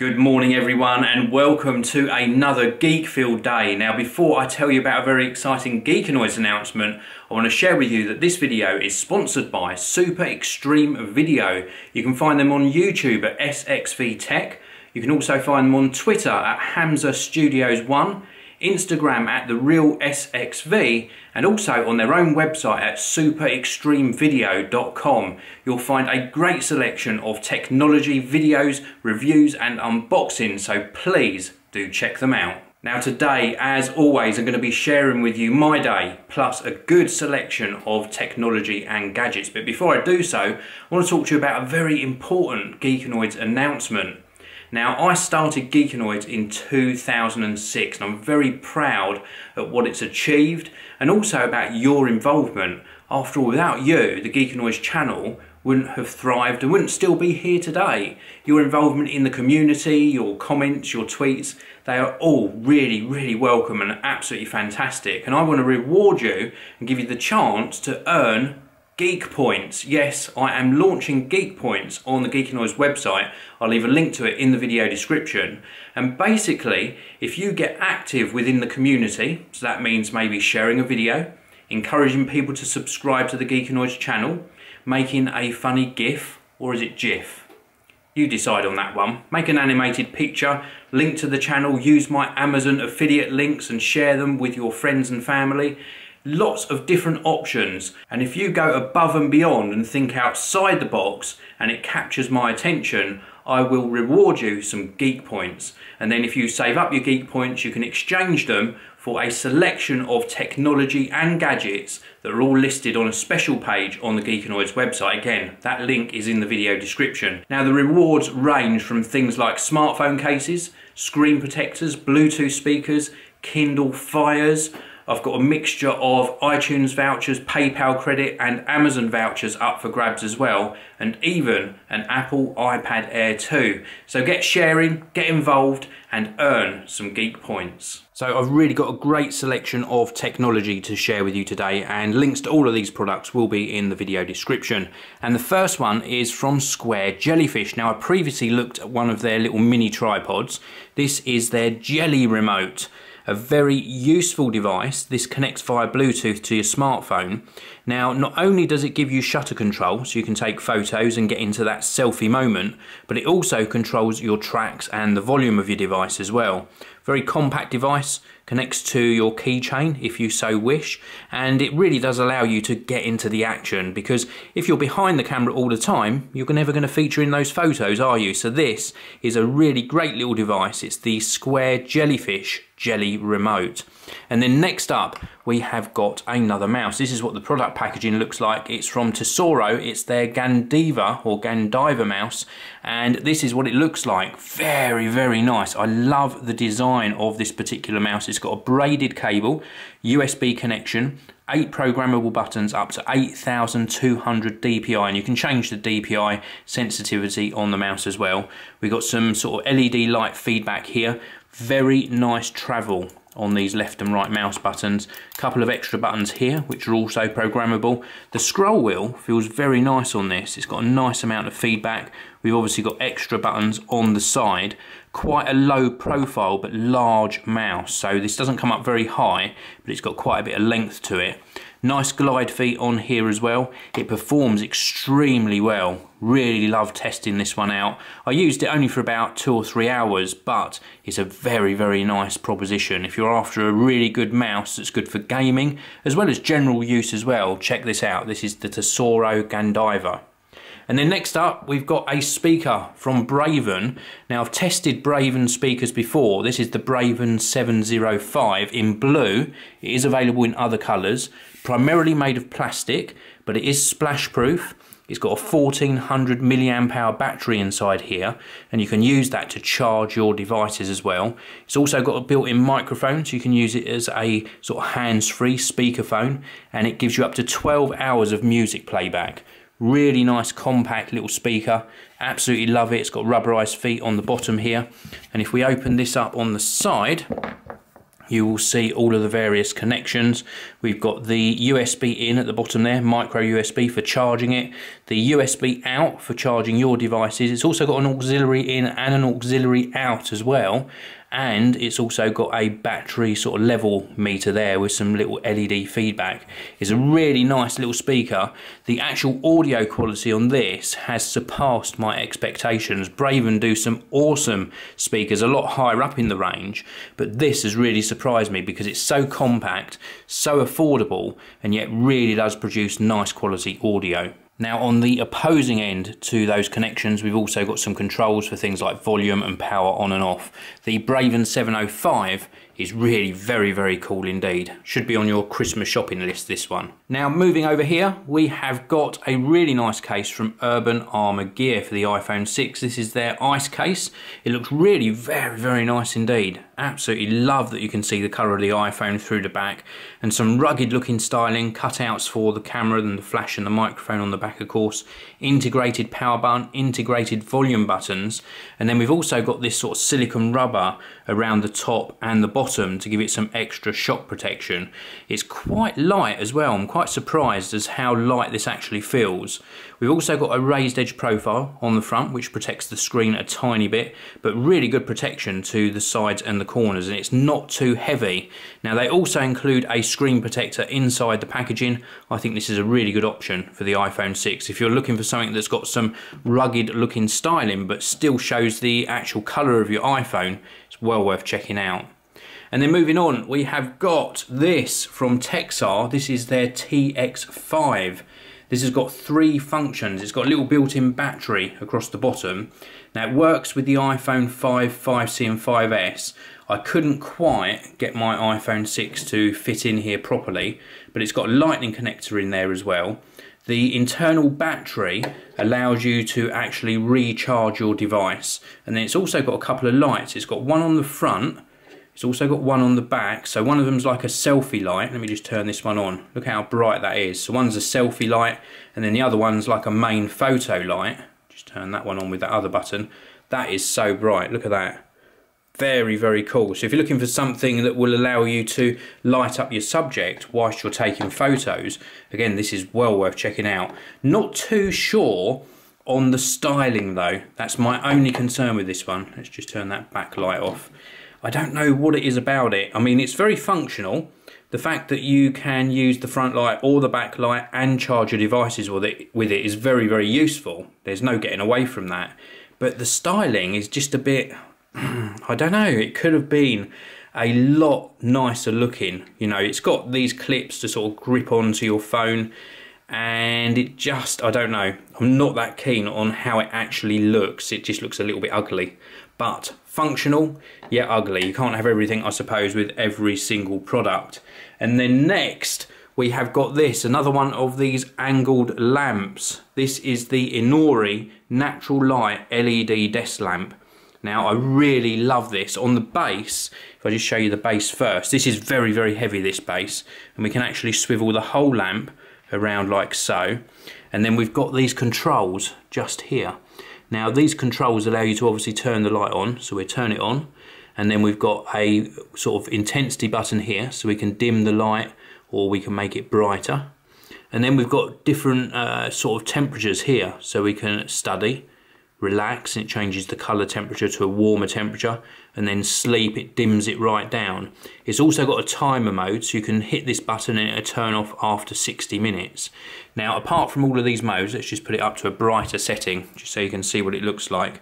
Good morning everyone and welcome to another Geek Field Day. Now before I tell you about a very exciting Geekanoids announcement, I want to share with you that this video is sponsored by Super Extreme Video. You can find them on YouTube at SXV Tech. You can also find them on Twitter at Hamza Studios 1, Instagram at The Real SXV, and also on their own website at superextremevideo.com. You'll find a great selection of technology videos, reviews and unboxings, so please do check them out. Now today, as always, I'm going to be sharing with you my day, plus a good selection of technology and gadgets. But before I do so, I want to talk to you about a very important Geekanoids announcement. Now, I started Geekanoids in 2006 and I'm very proud at what it's achieved and also about your involvement. After all, without you, the Geekanoids channel wouldn't have thrived and wouldn't still be here today. Your involvement in the community, your comments, your tweets, they are all really welcome and absolutely fantastic. And I want to reward you and give you the chance to earn Geek Points. Yes, I am launching Geek Points on the Geekanoids website. I'll leave a link to it in the video description. And basically, if you get active within the community, so that means maybe sharing a video, encouraging people to subscribe to the Geekanoids channel, making a funny GIF, or is it GIF? You decide on that one. Make an animated picture, link to the channel, use my Amazon affiliate links and share them with your friends and family. Lots of different options, and if you go above and beyond and think outside the box and it captures my attention, I will reward you some Geek Points. And then if you save up your Geek Points, you can exchange them for a selection of technology and gadgets that are all listed on a special page on the Geekanoids website. Again, that link is in the video description. Now the rewards range from things like smartphone cases, screen protectors, Bluetooth speakers, Kindle Fires. I've got a mixture of iTunes vouchers, PayPal credit and Amazon vouchers up for grabs as well, and even an Apple iPad Air 2. So get sharing, get involved and earn some Geek Points. So I've really got a great selection of technology to share with you today, and links to all of these products will be in the video description. And the first one is from Square Jellyfish. Now I previously looked at one of their little mini tripods. This is their Jelly Remote. A very useful device. This connects via Bluetooth to your smartphone. Now, not only does it give you shutter control, so you can take photos and get into that selfie moment, but it also controls your tracks and the volume of your device as well. Very compact device, connects to your keychain if you so wish, and it really does allow you to get into the action, because if you're behind the camera all the time, you're never going to feature in those photos, are you? So this is a really great little device. It's the Square Jellyfish Jelly Remote. And then next up we have got another mouse. This is what the product packaging looks like. It's from Tesoro. It's their Gandiva or Gandiva mouse, and this is what it looks like. Very nice. I love the design of this particular mouse. It's got a braided cable, USB connection, 8 programmable buttons up to 8200 DPI, and you can change the DPI sensitivity on the mouse as well. We've got some sort of LED light feedback here. Very nice travel on these left and right mouse buttons. A couple of extra buttons here which are also programmable. The scroll wheel feels very nice on this. It's got a nice amount of feedback. We've obviously got extra buttons on the side. Quite a low profile but large mouse, so this doesn't come up very high, but it's got quite a bit of length to it. Nice glide feet on here as well. It performs extremely well. Really love testing this one out. I used it only for about 2 or 3 hours, but it's a very nice proposition. If you're after a really good mouse that's good for gaming as well as general use as well, check this out. This is the Tesoro Gandiva. And then next up we've got a speaker from Braven. Now I've tested Braven speakers before. This is the Braven 705 in blue. It is available in other colours. Primarily made of plastic, but it is splash proof. It's got a 1400 milliamp hour battery inside here, and you can use that to charge your devices as well. It's also got a built-in microphone, so you can use it as a sort of hands-free speakerphone, and it gives you up to 12 hours of music playback. Really nice compact little speaker. Absolutely love it. It's got rubberized feet on the bottom here, and if we open this up on the side, you will see all of the various connections. We've got the USB in at the bottom there, micro USB for charging it, the USB out for charging your devices. It's also got an auxiliary in and an auxiliary out as well, and it's also got a battery sort of level meter there with some little LED feedback. It's a really nice little speaker. The actual audio quality on this has surpassed my expectations. Braven do some awesome speakers a lot higher up in the range, but this has really surprised me because it's so compact, so affordable, and yet really does produce nice quality audio. Now on the opposing end to those connections, we've also got some controls for things like volume and power on and off. The Braven 705 is really very cool indeed. Should be on your Christmas shopping list, this one. Now moving over here, we have got a really nice case from Urban Armour Gear for the iPhone 6. This is their Ice Case. It looks really very nice indeed. Absolutely love that you can see the colour of the iPhone through the back, and some rugged looking styling, cutouts for the camera and the flash and the microphone on the back of course, integrated power button, integrated volume buttons, and then we've also got this sort of silicone rubber around the top and the bottom to give it some extra shock protection. It's quite light as well. I'm quite surprised as how light this actually feels. We've also got a raised edge profile on the front which protects the screen a tiny bit, but really good protection to the sides and the corners, and it's not too heavy. Now they also include a screen protector inside the packaging. I think this is a really good option for the iPhone 6 if you're looking for something that's got some rugged looking styling but still shows the actual colour of your iPhone. It's well worth checking out. And then moving on, we have got this from Techxar. This is their TX5. This has got 3 functions. It's got a little built-in battery across the bottom. Now it works with the iPhone 5, 5C and 5S. I couldn't quite get my iPhone 6 to fit in here properly, but it's got a lightning connector in there as well. The internal battery allows you to actually recharge your device, and then it's also got a couple of lights. It's got one on the front, it's also got one on the back. So one of them's like a selfie light. Let me just turn this one on. Look how bright that is. So one's a selfie light, and then the other one's like a main photo light. Just turn that one on with that other button. That is so bright, look at that. Very cool. So if you're looking for something that will allow you to light up your subject whilst you're taking photos, again, this is well worth checking out. Not too sure on the styling though. That's my only concern with this one. Let's just turn that backlight off. I don't know what it is about it. I mean, it's very functional. The fact that you can use the front light or the back light and charge your devices with it is very useful. There's no getting away from that. But the styling is just a bit, I don't know, it could have been a lot nicer looking. You know, it's got these clips to sort of grip onto your phone, and it just, I don't know, I'm not that keen on how it actually looks. It just looks a little bit ugly. But functional, yet ugly. You can't have everything, I suppose, with every single product. And then next, we have got this, another one of these angled lamps. This is the Innori Natural Light LED desk lamp. Now, I really love this. On the base, if I just show you the base first, this is very heavy, this base, and we can actually swivel the whole lamp around like so. And then we've got these controls just here. Now these controls allow you to obviously turn the light on, so we turn it on, and then we've got a sort of intensity button here, so we can dim the light or we can make it brighter. And then we've got different sort of temperatures here, so we can study, relax, and it changes the colour temperature to a warmer temperature, and then sleep, it dims it right down. It's also got a timer mode, so you can hit this button and it'll turn off after 60 minutes. Now, apart from all of these modes, let's just put it up to a brighter setting, just so you can see what it looks like.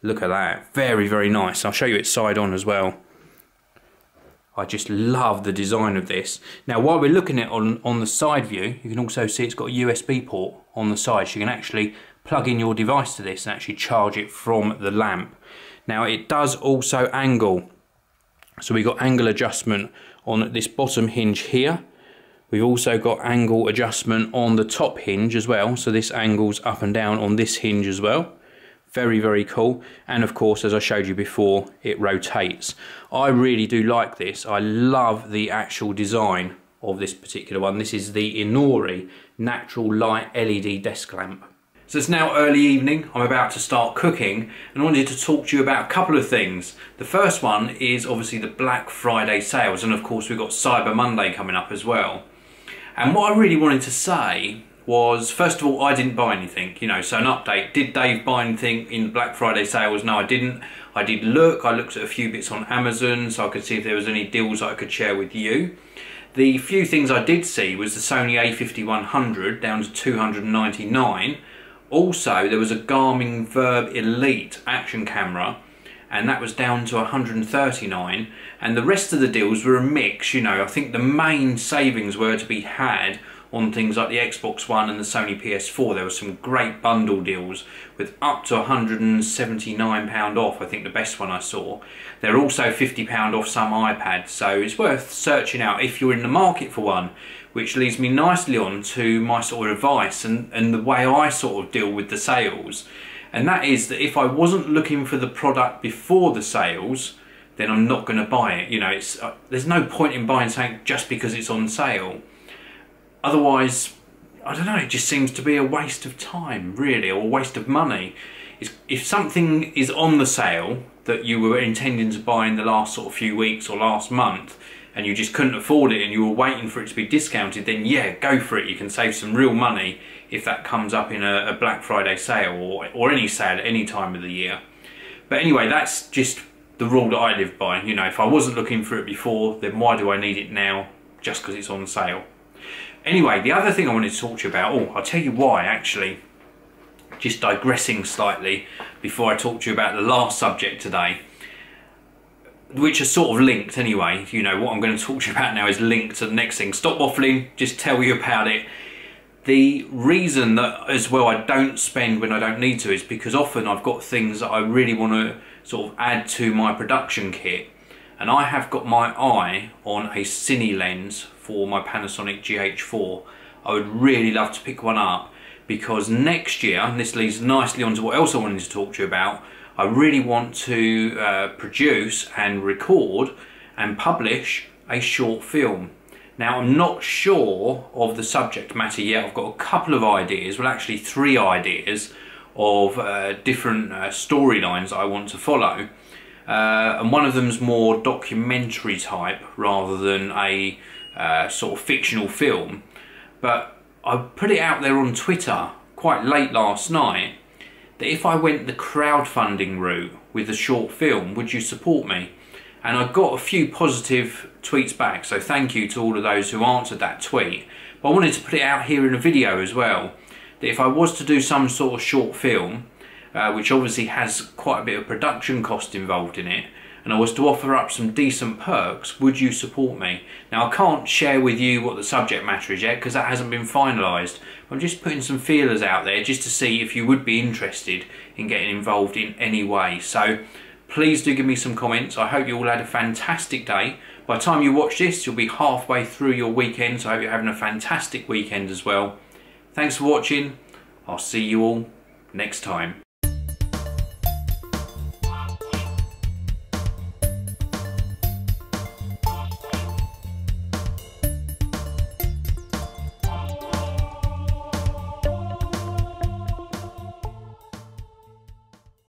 Look at that, very nice. I'll show you it side on as well. I just love the design of this. Now, while we're looking at it on the side view, you can also see it's got a USB port on the side, so you can actually plug in your device to this and actually charge it from the lamp. Now, it does also angle. So we've got angle adjustment on this bottom hinge here. We've also got angle adjustment on the top hinge as well. So this angles up and down on this hinge as well. Very cool. And of course, as I showed you before, it rotates. I really do like this. I love the actual design of this particular one. This is the Innori Natural Light LED desk lamp. So it's now early evening, I'm about to start cooking and I wanted to talk to you about a couple of things. The first one is obviously the Black Friday sales, and of course we've got Cyber Monday coming up as well. And what I really wanted to say was, first of all, I didn't buy anything, so an update. Did Dave buy anything in the Black Friday sales? No, I didn't. I did look, I looked at a few bits on Amazon so I could see if there was any deals that I could share with you. The few things I did see was the Sony a5100 down to $299. Also, there was a Garmin Verb Elite action camera, and that was down to $139. And the rest of the deals were a mix. I think the main savings were to be had on things like the Xbox One and the Sony PS4. There were some great bundle deals with up to £179 off, I think the best one I saw. They're also £50 off some iPads, so it's worth searching out if you're in the market for one. Which leads me nicely on to my sort of advice and the way I sort of deal with the sales. And that is that if I wasn't looking for the product before the sales, then I'm not going to buy it. There's no point in buying something just because it's on sale. Otherwise, I don't know, it just seems to be a waste of time, really, or a waste of money. If something is on the sale that you were intending to buy in the last sort of few weeks or last month, and you just couldn't afford it and you were waiting for it to be discounted, then yeah, go for it. You can save some real money if that comes up in a Black Friday sale or any sale at any time of the year. But anyway, that's just the rule that I live by. If I wasn't looking for it before, then why do I need it now just because it's on sale? Anyway, the other thing I wanted to talk to you about, I'll tell you why actually, just digressing slightly before I talk to you about the last subject today, which are sort of linked anyway. What I'm going to talk to you about now is linked to the next thing. Stop waffling, just tell you about it. The reason that as well I don't spend when I don't need to is because often I've got things that I really want to sort of add to my production kit, and I have got my eye on a cine lens for my Panasonic GH4. I would really love to pick one up because next year, and this leads nicely on to what else I wanted to talk to you about, I really want to produce and record and publish a short film. Now, I'm not sure of the subject matter yet. I've got a couple of ideas, well actually 3 ideas of different storylines I want to follow. And one of them's more documentary type rather than a sort of fictional film. But I put it out there on Twitter quite late last night that if I went the crowdfunding route with the short film, would you support me? And I got a few positive tweets back, so thank you to all of those who answered that tweet. But I wanted to put it out here in a video as well, that if I was to do some sort of short film, which obviously has quite a bit of production cost involved in it, and I was to offer up some decent perks, would you support me? Now, I can't share with you what the subject matter is yet because that hasn't been finalised. I'm just putting some feelers out there just to see if you would be interested in getting involved in any way. So please do give me some comments. I hope you all had a fantastic day. By the time you watch this, you'll be halfway through your weekend, so I hope you're having a fantastic weekend as well. Thanks for watching. I'll see you all next time.